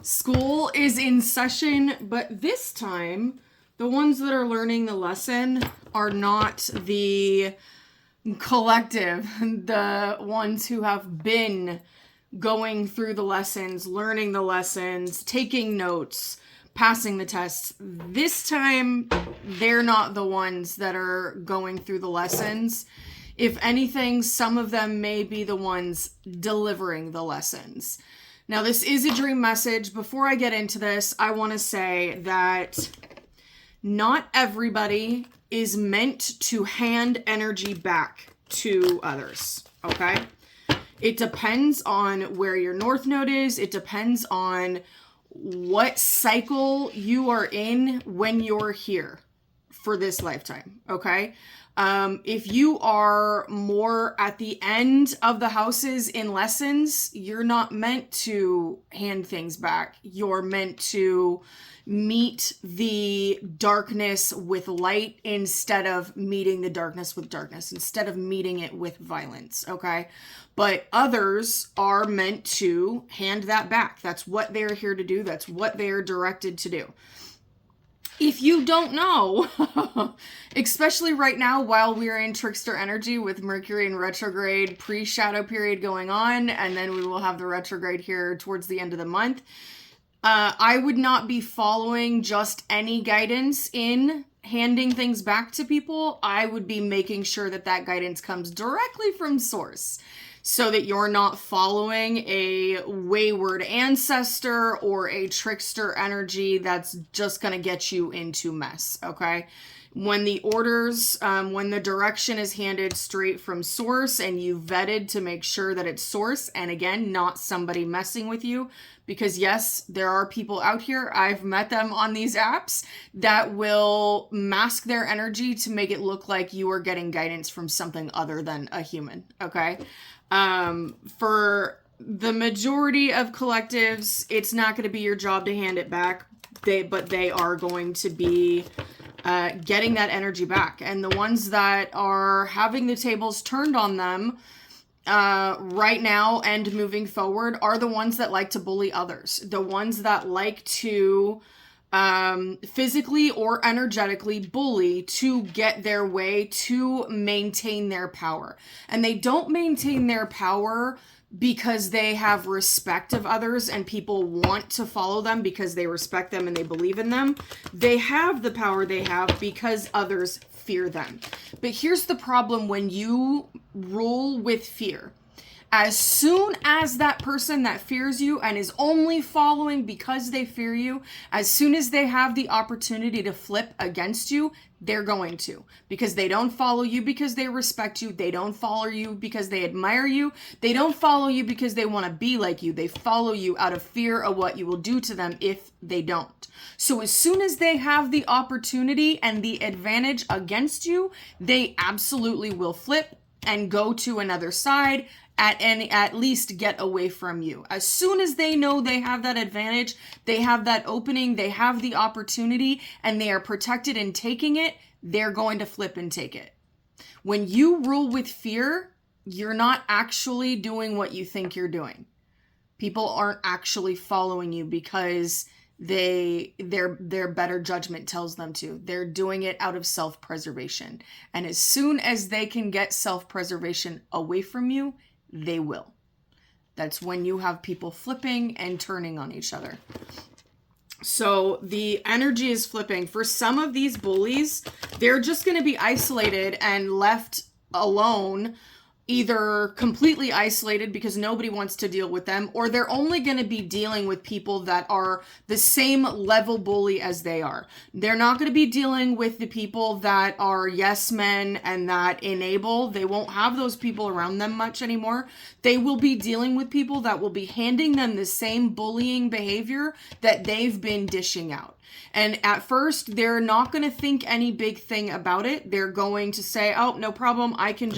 School is in session, but this time, the ones that are learning the lesson are not the collective, the ones who have been going through the lessons, learning the lessons, taking notes, passing the tests. This time, they're not the ones that are going through the lessons. If anything, some of them may be the ones delivering the lessons. Now, this is a dream message. Before I get into this, I want to say that not everybody is meant to hand energy back to others, okay? It depends on where your North Node is. It depends on what cycle you are in when you're here for this lifetime, okay? If you are more at the end of the houses in lessons, you're not meant to hand things back. You're meant to meet the darkness with light instead of meeting the darkness with darkness, instead of meeting it with violence, okay? But others are meant to hand that back. That's what they're here to do. That's what they're directed to do. If you don't know, especially right now while we're in trickster energy with Mercury in retrograde, pre-shadow period going on, and then we will have the retrograde here towards the end of the month, I would not be following just any guidance in handing things back to people. I would be making sure that that guidance comes directly from source, so that you're not following a wayward ancestor or a trickster energy that's just going to get you into mess, okay? When the orders, when the direction is handed straight from source and you vetted to make sure that it's source, and again, not somebody messing with you, because yes, there are people out here, I've met them on these apps, that will mask their energy to make it look like you are getting guidance from something other than a human, okay? For the majority of collectives, it's not going to be your job to hand it back, but they are going to be getting that energy back. And the ones that are having the tables turned on them right now and moving forward are the ones that like to bully others. The ones that like to physically or energetically bully to get their way, to maintain their power. And they don't maintain their power because they have respect of others and people want to follow them because they respect them and they believe in them. They have the power they have because others fear them. But here's the problem when you rule with fear. As soon as that person that fears you and is only following because they fear you, as soon as they have the opportunity to flip against you, they're going to. Because they don't follow you because they respect you. They don't follow you because they admire you. They don't follow you because they want to be like you. They follow you out of fear of what you will do to them if they don't. So as soon as they have the opportunity and the advantage against you, they absolutely will flip and go to another side, at least get away from you. As soon as they know they have that advantage, they have that opening, they have the opportunity, and they are protected in taking it, they're going to flip and take it. When you rule with fear, you're not actually doing what you think you're doing. People aren't actually following you because their better judgment tells them to. They're doing it out of self-preservation. And as soon as they can get self-preservation away from you, they will. That's when you have people flipping and turning on each other. So the energy is flipping. For some of these bullies, they're just going to be isolated and left alone, either completely isolated because nobody wants to deal with them, or they're only going to be dealing with people that are the same level bully as they are. They're not going to be dealing with the people that are yes men and that enable. They won't have those people around them much anymore. They will be dealing with people that will be handing them the same bullying behavior that they've been dishing out. And at first, they're not going to think any big thing about it. They're going to say, oh, no problem. I can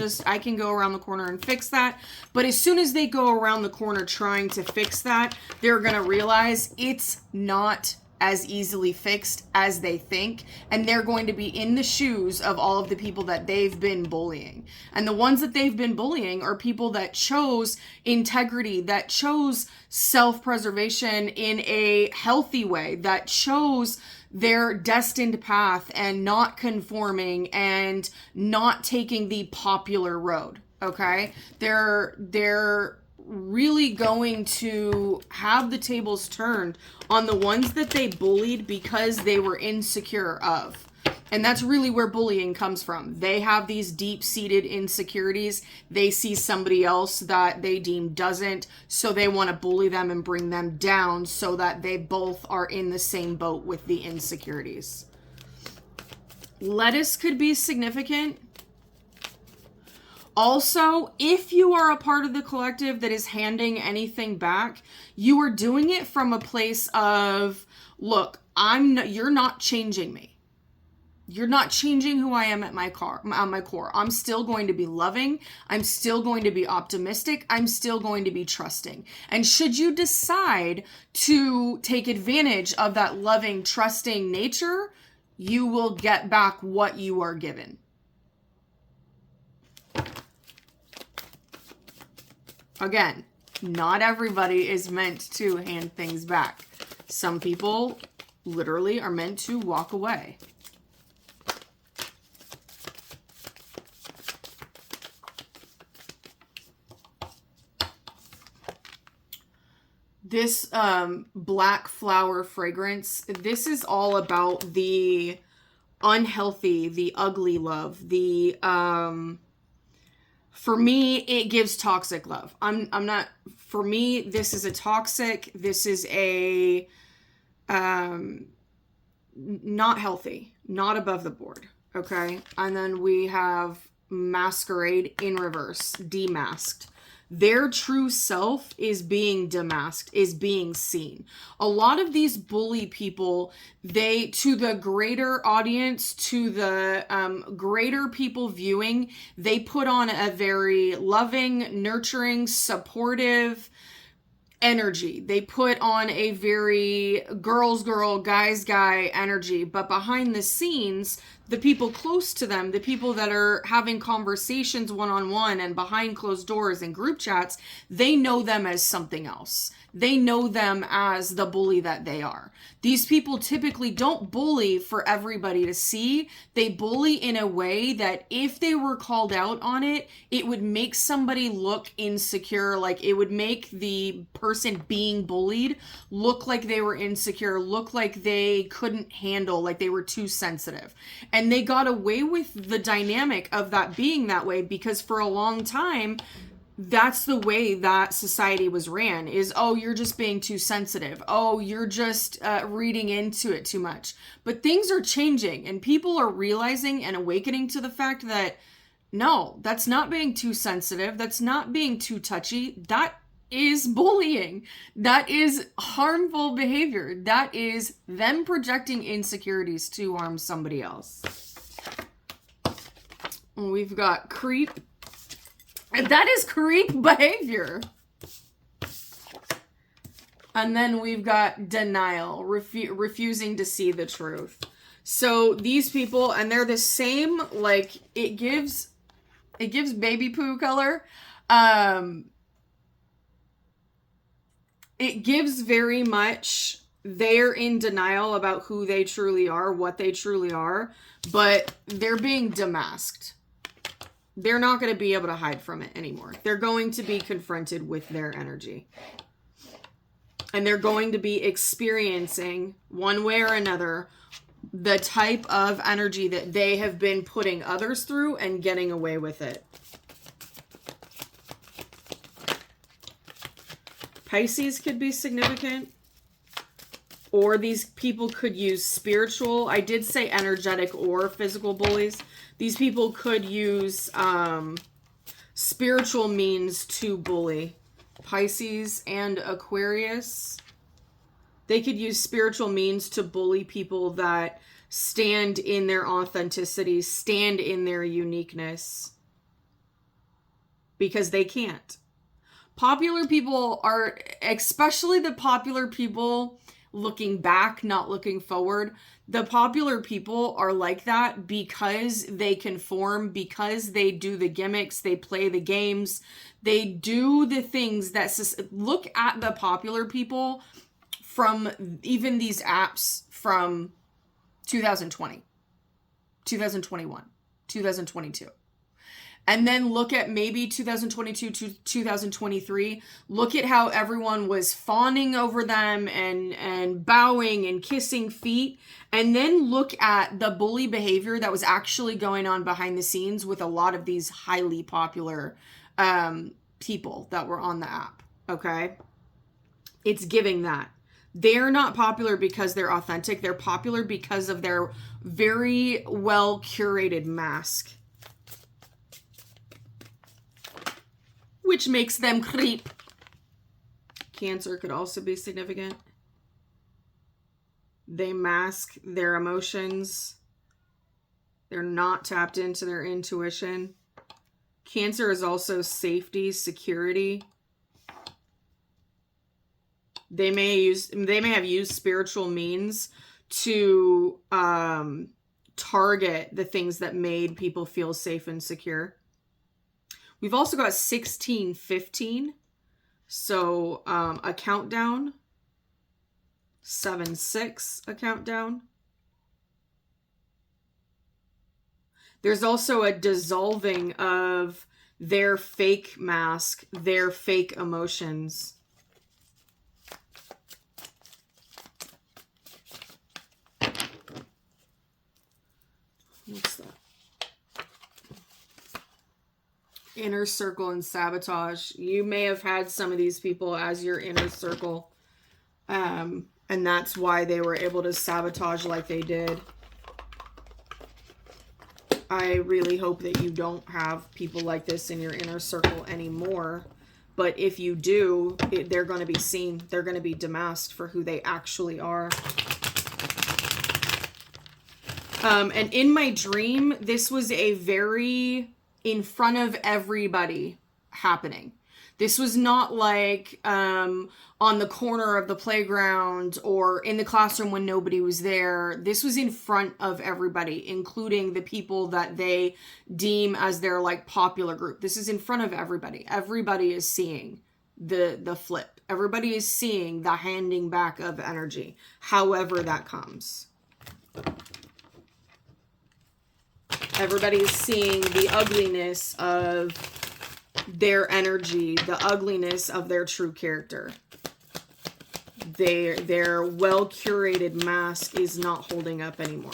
go around the corner and fix that. But as soon as they go around the corner trying to fix that, they're going to realize it's not as easily fixed as they think, and they're going to be in the shoes of all of the people that they've been bullying. And the ones that they've been bullying are people that chose integrity, that chose self-preservation in a healthy way, that chose their destined path and not conforming and not taking the popular road. Okay? They're really going to have the tables turned on the ones that they bullied because they were insecure of. And that's really where bullying comes from. They have these deep-seated insecurities. They see somebody else that they deem doesn't, so they want to bully them and bring them down so that they both are in the same boat with the insecurities. Lettuce could be significant. Also, if you are a part of the collective that is handing anything back, you are doing it from a place of, look, you're not changing me. You're not changing who I am at my core. I'm still going to be loving. I'm still going to be optimistic. I'm still going to be trusting. And should you decide to take advantage of that loving, trusting nature, you will get back what you are given. Again, not everybody is meant to hand things back. Some people literally are meant to walk away. This black flower fragrance, this is all about the unhealthy, the ugly love, the for me, it gives toxic love. For me, this is a toxic, this is a, not healthy, not above the board, okay? And then we have masquerade in reverse, demasked. Their true self is being demasked, is being seen. A lot of these bully people, to the greater audience, to the greater people viewing, they put on a very loving, nurturing, supportive energy. They put on a very girl's girl, guy's guy energy. But behind the scenes, the people close to them, the people that are having conversations one-on-one and behind closed doors and group chats, they know them as something else. They know them as the bully that they are. These people typically don't bully for everybody to see. They bully in a way that if they were called out on it, it would make somebody look insecure. Like it would make the person being bullied look like they were insecure, look like they couldn't handle, like they were too sensitive. And they got away with the dynamic of that being that way because for a long time, that's the way that society was ran is, oh, you're just being too sensitive. Oh, you're just reading into it too much. But things are changing and people are realizing and awakening to the fact that, no, that's not being too sensitive. That's not being too touchy. That is bullying. That is harmful behavior. That is them projecting insecurities to harm somebody else. We've got creep. That is creep behavior. And then we've got denial, refusing to see the truth. So these people, and they're the same, like it gives baby poo color. It gives very much, they're in denial about who they truly are, what they truly are, but they're being demasked. They're not going to be able to hide from it anymore. They're going to be confronted with their energy. And they're going to be experiencing, one way or another, the type of energy that they have been putting others through and getting away with it. Pisces could be significant. Or these people could use spiritual, I did say energetic or physical bullies. These people could use spiritual means to bully. Pisces and Aquarius. They could use spiritual means to bully people that stand in their authenticity, stand in their uniqueness. Because they can't. Popular people are, especially the popular people looking back, not looking forward. The popular people are like that because they conform, because they do the gimmicks, they play the games, they do the things that look at the popular people from even these apps from 2020, 2021, 2022. And then look at maybe 2022 to 2023. Look at how everyone was fawning over them and bowing and kissing feet. And then look at the bully behavior that was actually going on behind the scenes with a lot of these highly popular people that were on the app. Okay? It's giving that. They're not popular because they're authentic. They're popular because of their very well curated mask, which makes them creep. Cancer could also be significant. They mask their emotions. They're not tapped into their intuition. Cancer is also safety, security. They may have used spiritual means to target the things that made people feel safe and secure. We've also got 1615. So a countdown. 7-6, a countdown. There's also a dissolving of their fake mask, their fake emotions. What's that? Inner circle and sabotage. You may have had some of these people as your inner circle. And that's why they were able to sabotage like they did. I really hope that you don't have people like this in your inner circle anymore. But if you do, they're going to be seen. They're going to be demasked for who they actually are. And in my dream, this was a very in front of everybody happening. This was not like on the corner of the playground or in the classroom when nobody was there. This was in front of everybody, including the people that they deem as their like popular group. This is in front of everybody. Everybody is seeing the flip. Everybody is seeing the handing back of energy, however that comes. Everybody is seeing the ugliness of their energy, the ugliness of their true character. Their well-curated mask is not holding up anymore.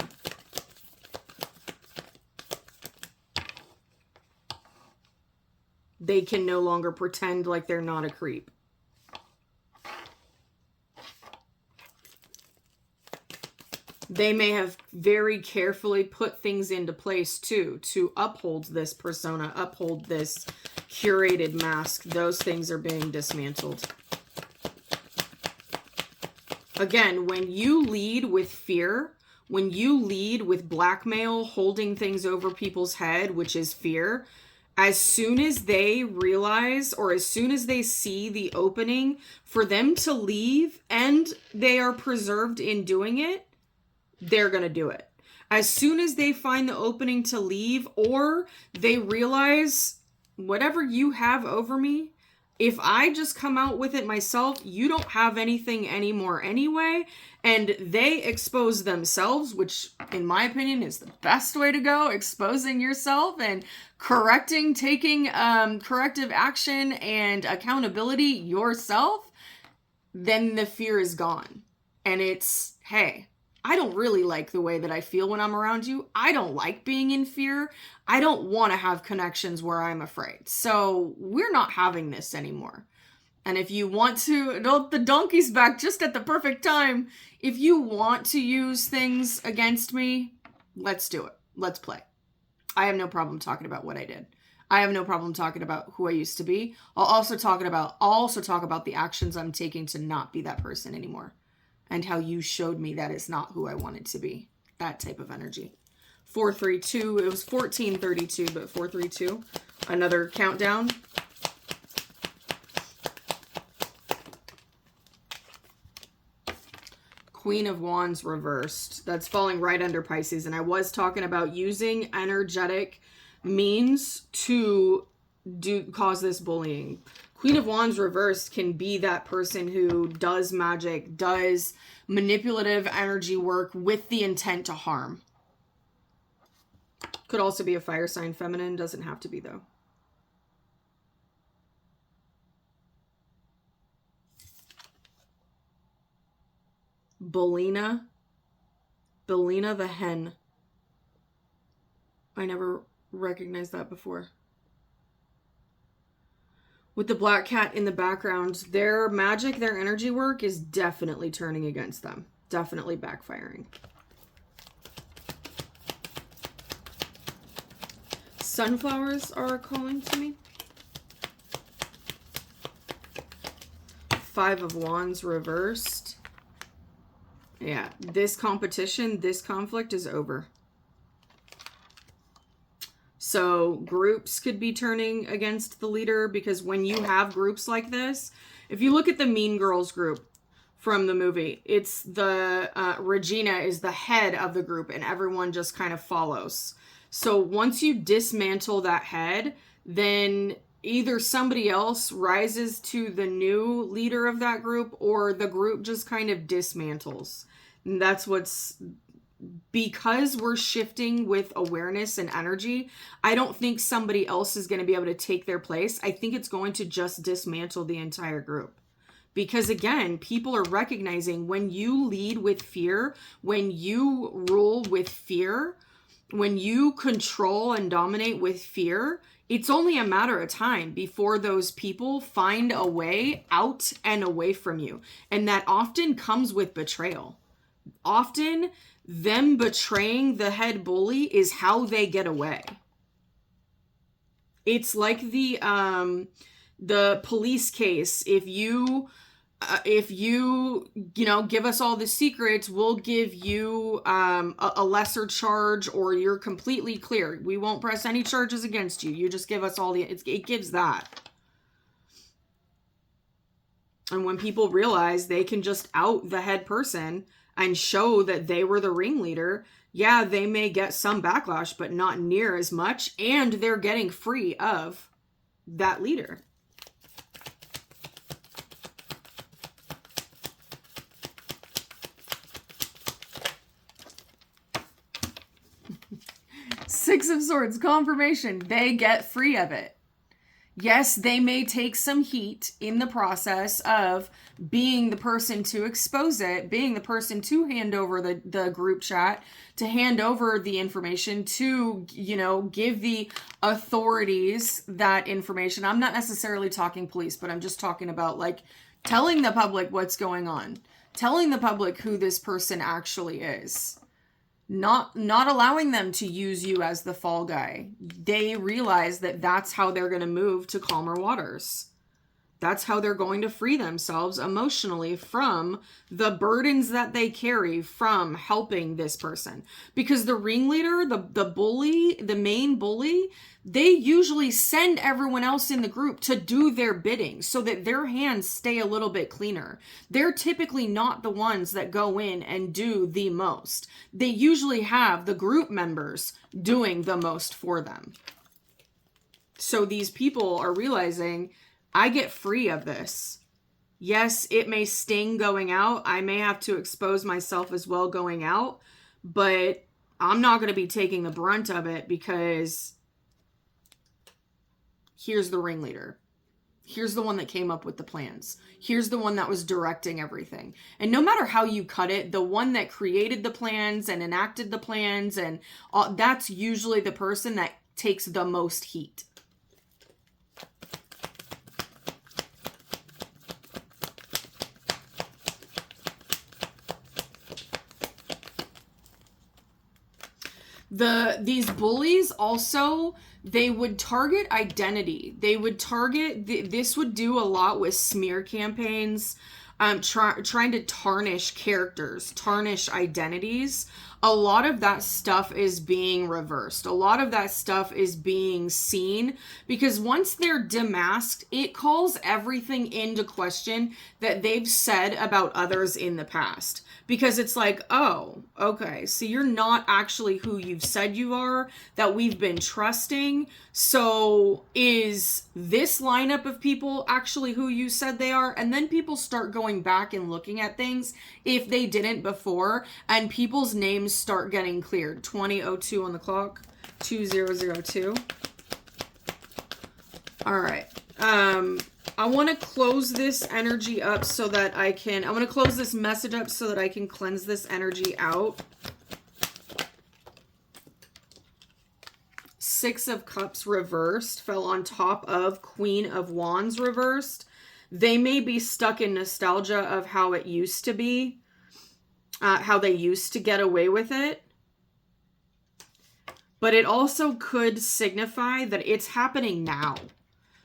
They can no longer pretend like they're not a creep. They may have very carefully put things into place too to uphold this persona, uphold this curated mask. Those things are being dismantled. Again, when you lead with fear, when you lead with blackmail, holding things over people's head, which is fear, as soon as they realize or as soon as they see the opening for them to leave and they are preserved in doing it, they're going to do it. As soon as they find the opening to leave or they realize whatever you have over me, if I just come out with it myself, you don't have anything anymore anyway. And they expose themselves, which in my opinion is the best way to go, exposing yourself and correcting, taking corrective action and accountability yourself, then the fear is gone. And it's, hey, I don't really like the way that I feel when I'm around you. I don't like being in fear. I don't want to have connections where I'm afraid. So we're not having this anymore. And if you want to, the donkey's back just at the perfect time. If you want to use things against me, let's do it. Let's play. I have no problem talking about what I did. I have no problem talking about who I used to be. I'll also talk about the actions I'm taking to not be that person anymore. And how you showed me that is not who I wanted to be. That type of energy. 432. It was 1432, but 432. Another countdown. Queen of Wands reversed. That's falling right under Pisces. And I was talking about using energetic means to cause this bullying. Queen of Wands reversed can be that person who does magic, does manipulative energy work with the intent to harm. Could also be a fire sign feminine. Doesn't have to be, though. Belina the hen. I never recognized that before. With the black cat in the background, their magic, their energy work is definitely turning against them. Definitely backfiring. Sunflowers are calling to me. Five of Wands reversed. Yeah, this competition, this conflict is over. So groups could be turning against the leader, because when you have groups like this, if you look at the Mean Girls group from the movie, it's the Regina is the head of the group and everyone just kind of follows. So once you dismantle that head, then either somebody else rises to the new leader of that group, or the group just kind of dismantles. And that's what's, because we're shifting with awareness and energy, I don't think somebody else is going to be able to take their place. I think it's going to just dismantle the entire group. Because again, people are recognizing when you lead with fear, when you rule with fear, when you control and dominate with fear, it's only a matter of time before those people find a way out and away from you. And that often comes with betrayal. Often, them betraying the head bully is how they get away. It's like the police case. If you give us all the secrets, we'll give you a lesser charge, or you're completely clear. We won't press any charges against you. You just give us all it gives that. And when people realize they can just out the head person and show that they were the ringleader, yeah, they may get some backlash, but not near as much. And they're getting free of that leader. Six of Swords, confirmation. They get free of it. Yes, they may take some heat in the process of being the person to expose it, being the person to hand over the group chat, to hand over the information, to, give the authorities that information. I'm not necessarily talking police, but I'm just talking about like telling the public what's going on, telling the public who this person actually is. Not allowing them to use you as the fall guy. They realize that that's how they're going to move to calmer waters. That's how they're going to free themselves emotionally from the burdens that they carry from helping this person. Because the ringleader, the bully, the main bully, they usually send everyone else in the group to do their bidding so that their hands stay a little bit cleaner. They're typically not the ones that go in and do the most. They usually have the group members doing the most for them. So these people are realizing, I get free of this. Yes, it may sting going out. I may have to expose myself as well going out, but I'm not going to be taking the brunt of it, because here's the ringleader. Here's the one that came up with the plans. Here's the one that was directing everything. And no matter how you cut it, the one that created the plans and enacted the plans, and that's usually the person that takes the most heat. These bullies also, they would target identity. They would target, this would do a lot with smear campaigns. trying to tarnish characters, tarnish identities. A lot of that stuff is being reversed. A lot of that stuff is being seen, because once they're demasked, it calls everything into question that they've said about others in the past. Because it's like, oh, okay, so you're not actually who you've said you are, that we've been trusting. So is this lineup of people actually who you said they are? And then people start going back and looking at things if they didn't before, and people's names start getting cleared. 20:02 on the clock, 2002. All right. I want to close this energy up so that I want to close this message up so that I can cleanse this energy out. Six of Cups reversed fell on top of Queen of Wands reversed. They may be stuck in nostalgia of how it used to be, how they used to get away with it. But it also could signify that it's happening now.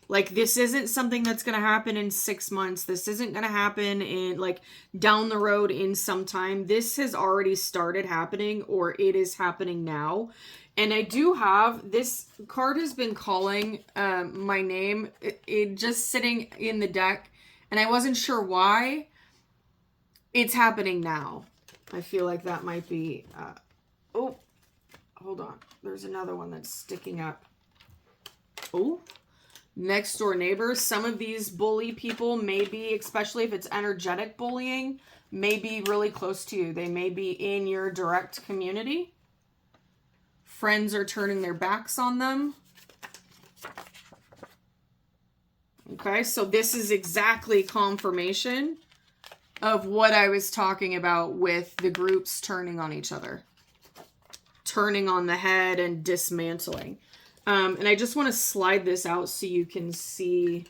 Like, this isn't something that's going to happen in 6 months. This isn't going to happen in, like, down the road in some time. This has already started happening, or it is happening now. And I do have, this card has been calling my name, it just sitting in the deck, and I wasn't sure why. It's happening now. I feel like that might be, oh, hold on. There's another one that's sticking up. Oh. Next door neighbors. Some of these bully people may be, especially if it's energetic bullying, may be really close to you. They may be in your direct community. Friends are turning their backs on them. Okay, so this is exactly confirmation of what I was talking about with the groups turning on each other. Turning on the head and dismantling. And I just want to slide this out so you can see.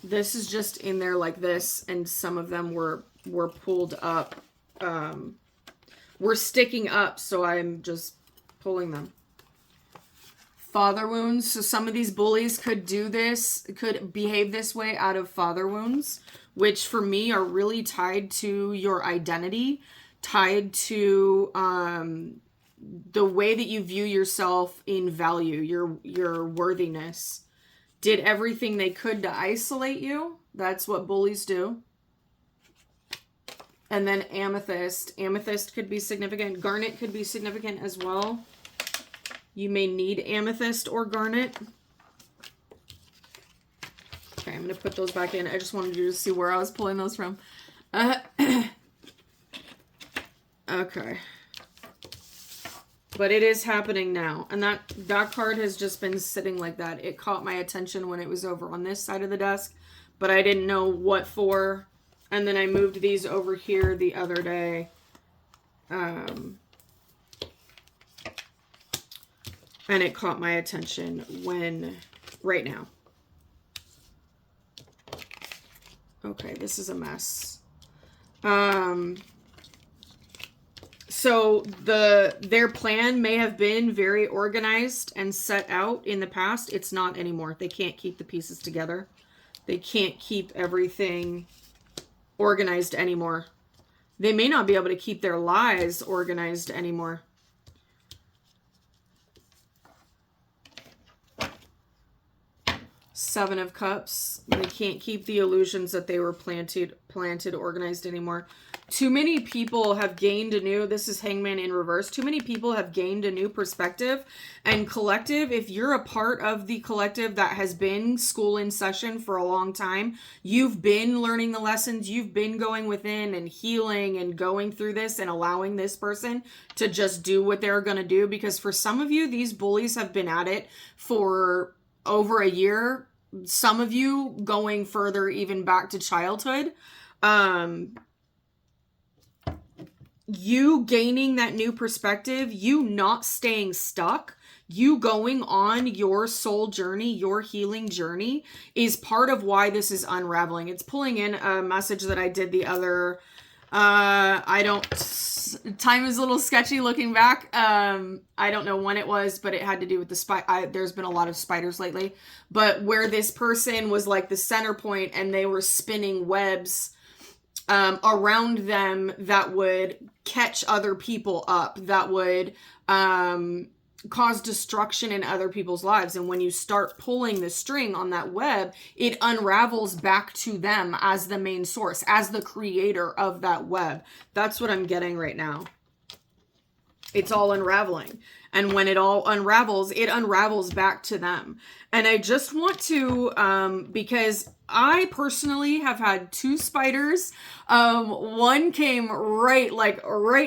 This is just in there like this, and some of them were pulled up. Were sticking up, so I'm just pulling them. Father wounds. So some of these bullies could do this, could behave this way out of father wounds, which for me are really tied to your identity. Tied to the way that you view yourself in value, your worthiness. Did everything they could to isolate you. That's what bullies do. And then amethyst. Amethyst could be significant. Garnet could be significant as well. You may need amethyst or garnet. Okay, I'm going to put those back in. I just wanted you to see where I was pulling those from. Okay. But it is happening now. And that card has just been sitting like that. It caught my attention when it was over on this side of the desk, but I didn't know what for. And then I moved these over here the other day. And it caught my attention right now. Okay, this is a mess. So their plan may have been very organized and set out in the past. It's not anymore. They can't keep the pieces together. They can't keep everything organized anymore. They may not be able to keep their lies organized anymore. Seven of Cups. They can't keep the illusions that they were planted organized anymore. Too many people have gained a new, this is Hangman in reverse. Too many people have gained a new perspective. And collective, if you're a part of the collective that has been school in session for a long time, you've been learning the lessons, you've been going within and healing and going through this and allowing this person to just do what they're going to do. Because for some of you, these bullies have been at it for over a year. Some of you going further even back to childhood. You gaining that new perspective, you not staying stuck, you going on your soul journey, your healing journey is part of why this is unraveling. It's pulling in a message that I did the other I don't, time is a little sketchy looking back. I don't know when it was, but it had to do with the there's been a lot of spiders lately, but where this person was like the center point and they were spinning webs around them that would catch other people up, that would cause destruction in other people's lives. And when you start pulling the string on that web, it unravels back to them as the main source, as the creator of that web. That's what I'm getting right now. It's all unraveling. And when it all unravels, it unravels back to them. And I just want to, because I personally have had 2 spiders. One came right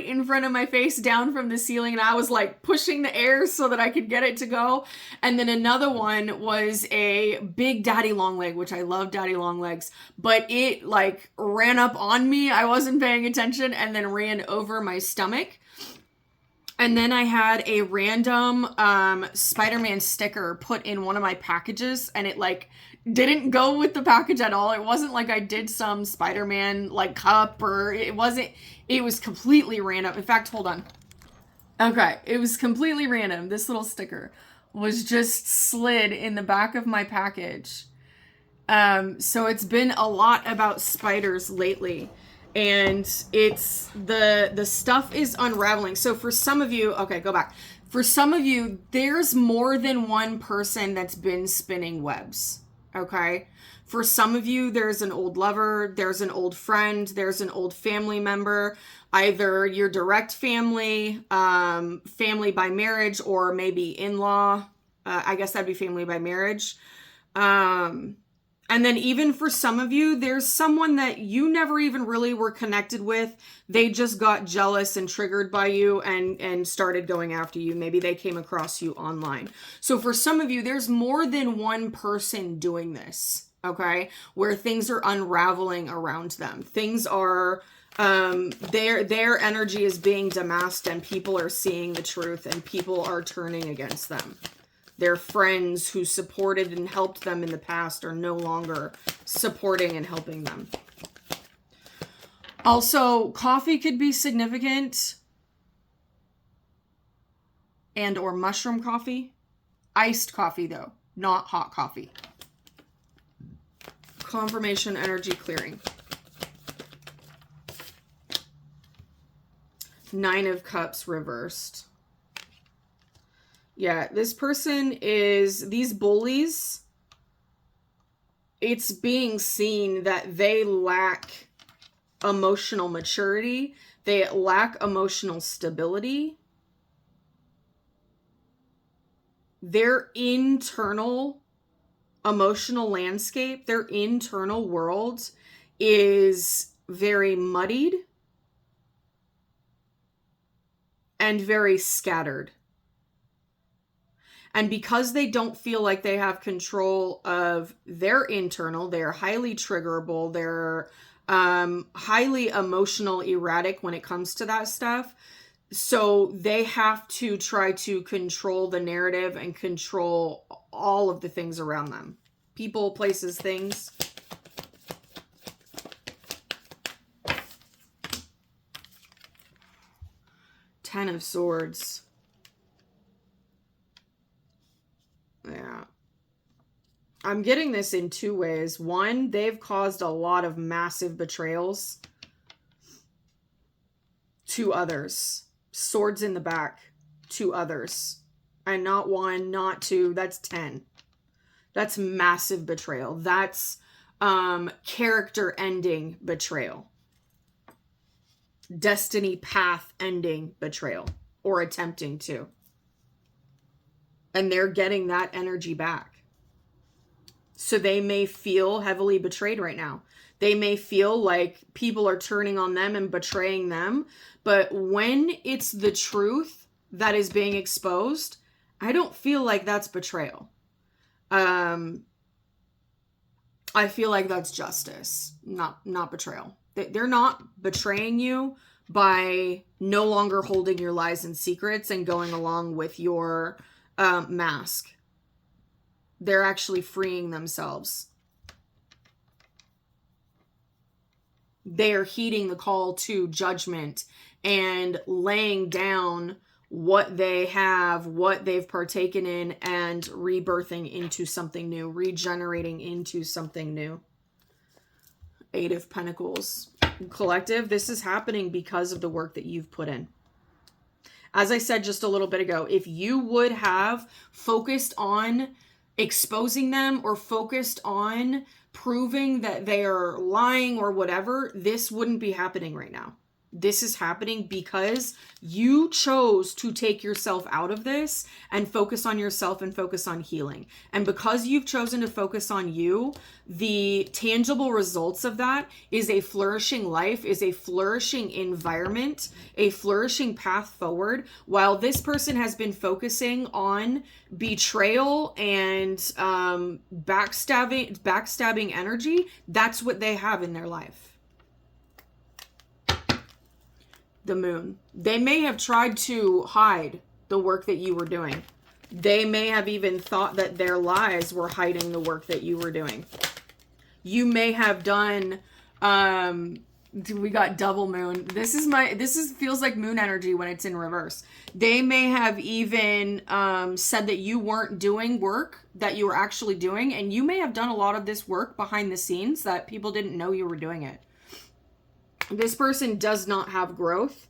in front of my face down from the ceiling, and I was like pushing the air so that I could get it to go. And then another one was a big daddy long leg, which I love daddy long legs, but it like ran up on me. I wasn't paying attention and then ran over my stomach. And then I had a random Spider-Man sticker put in one of my packages, and it like didn't go with the package at all. It wasn't like I did some Spider-Man like cup, or it was completely random. In fact, hold on. Okay, it was completely random. This little sticker was just slid in the back of my package. So it's been a lot about spiders lately. And it's the stuff is unraveling. So for some of you, okay, go back. For some of you, there's more than one person that's been spinning webs. Okay. For some of you, there's an old lover, there's an old friend, there's an old family member, either your direct family, family by marriage, or maybe in-law. I guess that'd be family by marriage. And then even for some of you, there's someone that you never even really were connected with. They just got jealous and triggered by you and started going after you. Maybe they came across you online. So for some of you, there's more than one person doing this, okay? Where things are unraveling around them. Things are, their energy is being demasked, and people are seeing the truth, and people are turning against them. Their friends who supported and helped them in the past are no longer supporting and helping them. Also, coffee could be significant, and or mushroom coffee. Iced coffee, though, not hot coffee. Confirmation energy clearing. 9 of Cups reversed. Yeah, this person is, these bullies, it's being seen that they lack emotional maturity. They lack emotional stability. Their internal emotional landscape, their internal world is very muddied and very scattered. And because they don't feel like they have control of their internal, they're highly triggerable, they're highly emotional, erratic when it comes to that stuff. So they have to try to control the narrative and control all of the things around them. People, places, things. Ten of Swords. Yeah. I'm getting this in 2 ways. One, they've caused a lot of massive betrayals to others. Swords in the back to others. And not 1, not 2, that's 10. That's massive betrayal. That's character ending betrayal. Destiny path ending betrayal. Or attempting to. And they're getting that energy back. So they may feel heavily betrayed right now. They may feel like people are turning on them and betraying them. But when it's the truth that is being exposed, I don't feel like that's betrayal. I feel like that's justice, not betrayal. They're not betraying you by no longer holding your lies and secrets and going along with your mask. They're actually freeing themselves. They are heeding the call to judgment and laying down what they have, what they've partaken in, and rebirthing into something new, regenerating into something new. Eight of Pentacles. Collective, this is happening because of the work that you've put in. As I said just a little bit ago, if you would have focused on exposing them or focused on proving that they are lying or whatever, this wouldn't be happening right now. This is happening because you chose to take yourself out of this and focus on yourself and focus on healing. And because you've chosen to focus on you, the tangible results of that is a flourishing life, is a flourishing environment, a flourishing path forward. While this person has been focusing on betrayal and backstabbing energy, that's what they have in their life. The Moon. They may have tried to hide the work that you were doing. They may have even thought that their lies were hiding the work that you were doing. You may have done, we got double moon. This feels like moon energy when it's in reverse. They may have even said that you weren't doing work that you were actually doing, and you may have done a lot of this work behind the scenes that people didn't know you were doing it. This person does not have growth.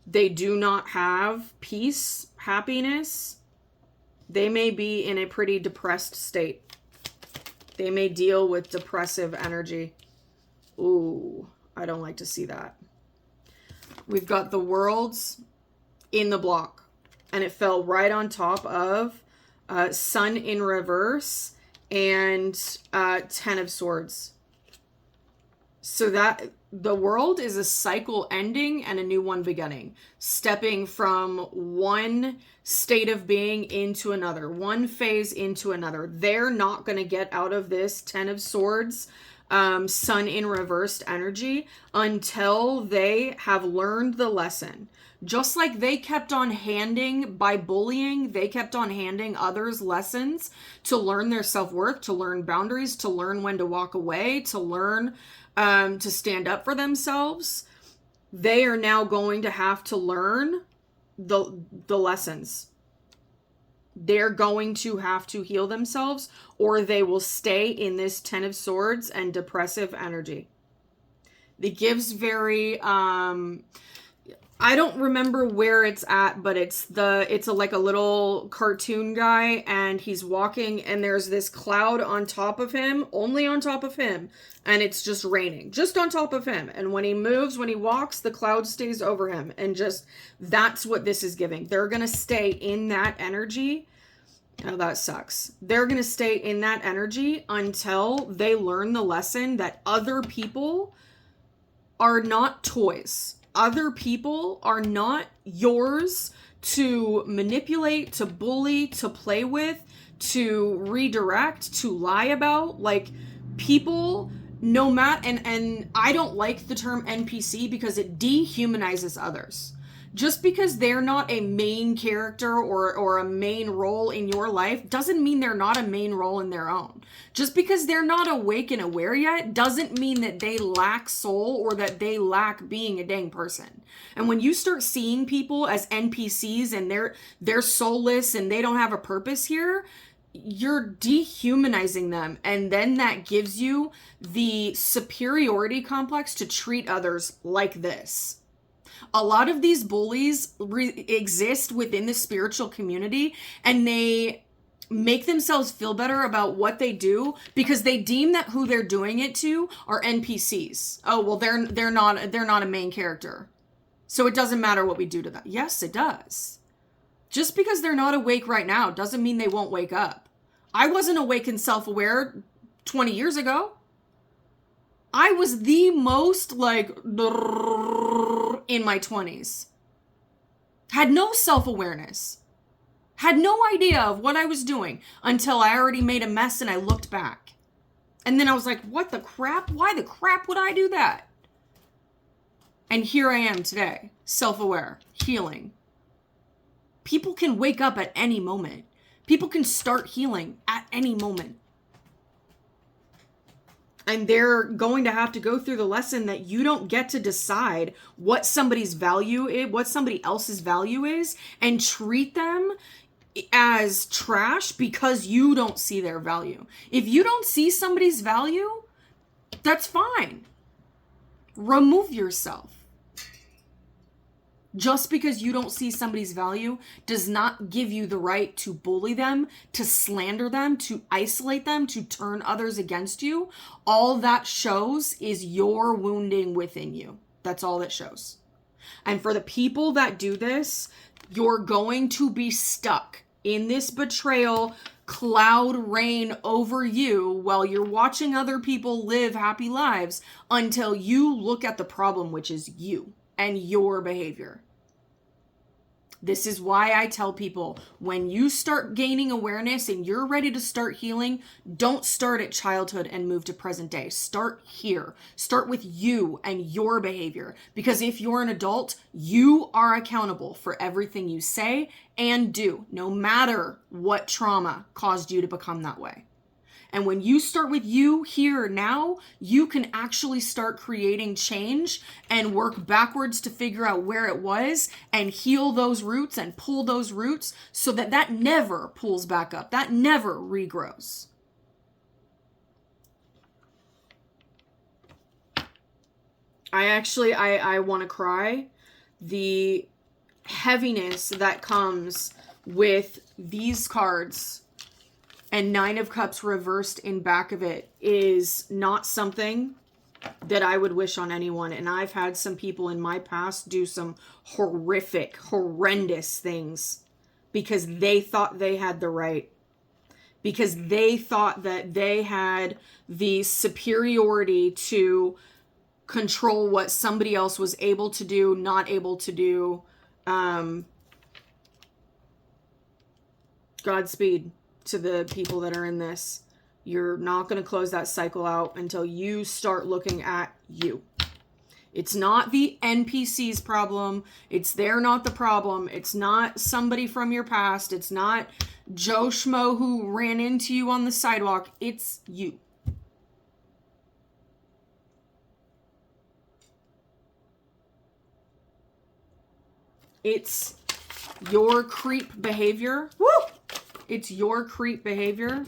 They do not have peace, happiness. They may be in a pretty depressed state. They may deal with depressive energy. Ooh, I don't like to see that. We've got the Worlds in the block, and it fell right on top of Sun in reverse and 10 of Swords. So that the World is a cycle ending and a new one beginning, stepping from one state of being into another, one phase into another. They're not going to get out of this 10 of Swords, Sun in reversed energy until they have learned the lesson. Just like they kept on handing, by bullying, they kept on handing others lessons to learn their self-worth, to learn boundaries, to learn when to walk away, to learn to stand up for themselves. They are now going to have to learn the lessons. They're going to have to heal themselves, or they will stay in this 10 of Swords and depressive energy. It gives very I don't remember where it's at, but it's like a little cartoon guy, and he's walking, and there's this cloud on top of him, only on top of him, and it's just raining, just on top of him. And when he moves, when he walks, the cloud stays over him, and just, that's what this is giving. They're going to stay in that energy. Oh, that sucks. They're going to stay in that energy until they learn the lesson that other people are not toys. Other people are not yours to manipulate, to bully, to play with, to redirect, to lie about. Like, people, no matter, and I don't like the term NPC because it dehumanizes others. Just because they're not a main character or a main role in your life doesn't mean they're not a main role in their own. Just because they're not awake and aware yet doesn't mean that they lack soul or that they lack being a dang person. And when you start seeing people as NPCs and they're soulless and they don't have a purpose here, you're dehumanizing them. And then that gives you the superiority complex to treat others like this. A lot of these bullies exist within the spiritual community, and they make themselves feel better about what they do because they deem that who they're doing it to are NPCs. Oh, well, they're not a main character, so it doesn't matter what we do to them. Yes, it does. Just because they're not awake right now doesn't mean they won't wake up. I wasn't awake and self-aware 20 years ago. I was the most like in my 20s. Had no self-awareness. Had no idea of what I was doing until I already made a mess and I looked back. And then I was like, what the crap? Why the crap would I do that? And here I am today, self-aware, healing. People can wake up at any moment. People can start healing at any moment. And they're going to have to go through the lesson that you don't get to decide what somebody's value is, what somebody else's value is, and treat them as trash because you don't see their value. If you don't see somebody's value, that's fine. Remove yourself. Just because you don't see somebody's value does not give you the right to bully them, to slander them, to isolate them, to turn others against you. All that shows is your wounding within you. That's all it shows. And for the people that do this, you're going to be stuck in this betrayal cloud reign over you while you're watching other people live happy lives until you look at the problem, which is you and your behavior. This is why I tell people, when you start gaining awareness and you're ready to start healing, don't start at childhood and move to present day. Start here. Start with you and your behavior. Because if you're an adult, you are accountable for everything you say and do, no matter what trauma caused you to become that way. And when you start with you here now, you can actually start creating change and work backwards to figure out where it was and heal those roots and pull those roots so that that never pulls back up, that never regrows. I want to cry. The heaviness that comes with these cards and Nine of Cups reversed in back of it is not something that I would wish on anyone. And I've had some people in my past do some horrific, horrendous things because they thought they had the right. Because they thought that they had the superiority to control what somebody else was able to do, not able to do. Godspeed to the people that are in this. You're not going to close that cycle out until you start looking at you. It's not the NPC's problem. They're not the problem. It's not somebody from your past. It's not Joe Schmo who ran into you on the sidewalk. It's you. It's your creep behavior. Woo! It's your creep behavior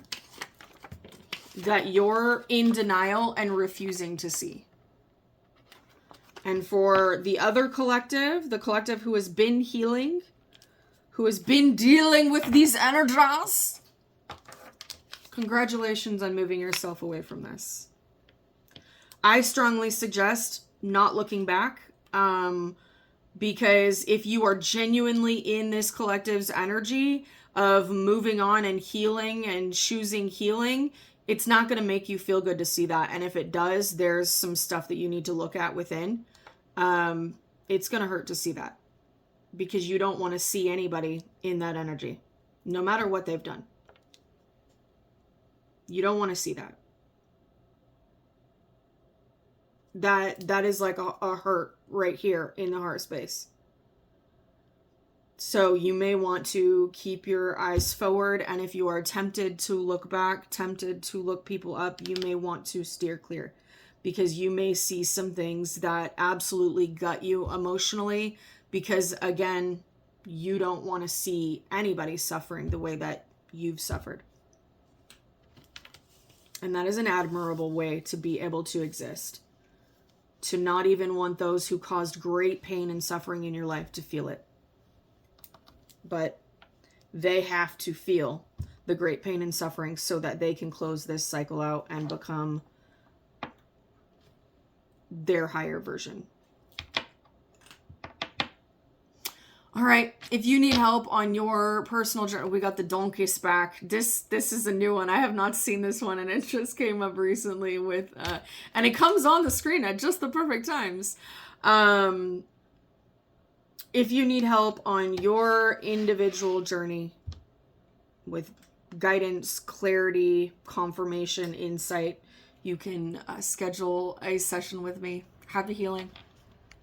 that you're in denial and refusing to see. And for the other collective, the collective who has been healing, who has been dealing with these energies, congratulations on moving yourself away from this. I strongly suggest not looking back, because if you are genuinely in this collective's energy of moving on and healing and choosing healing, it's not going to make you feel good to see that. And if it does, there's some stuff that you need to look at within. It's going to hurt to see that because you don't want to see anybody in that energy, no matter what they've done. You don't want to see that. That is like a hurt right here in the heart space. So you may want to keep your eyes forward, and if you are tempted to look back, tempted to look people up, you may want to steer clear because you may see some things that absolutely gut you emotionally because, again, you don't want to see anybody suffering the way that you've suffered. And that is an admirable way to be able to exist. To not even want those who caused great pain and suffering in your life to feel it. But they have to feel the great pain and suffering so that they can close this cycle out and become their higher version. All right, if you need help on your personal journey, we got the donkeys back. This is a new one. I have not seen this one, and it just came up recently with, and it comes on the screen at just the perfect times. If you need help on your individual journey with guidance, clarity, confirmation, insight, you can schedule a session with me. Happy healing.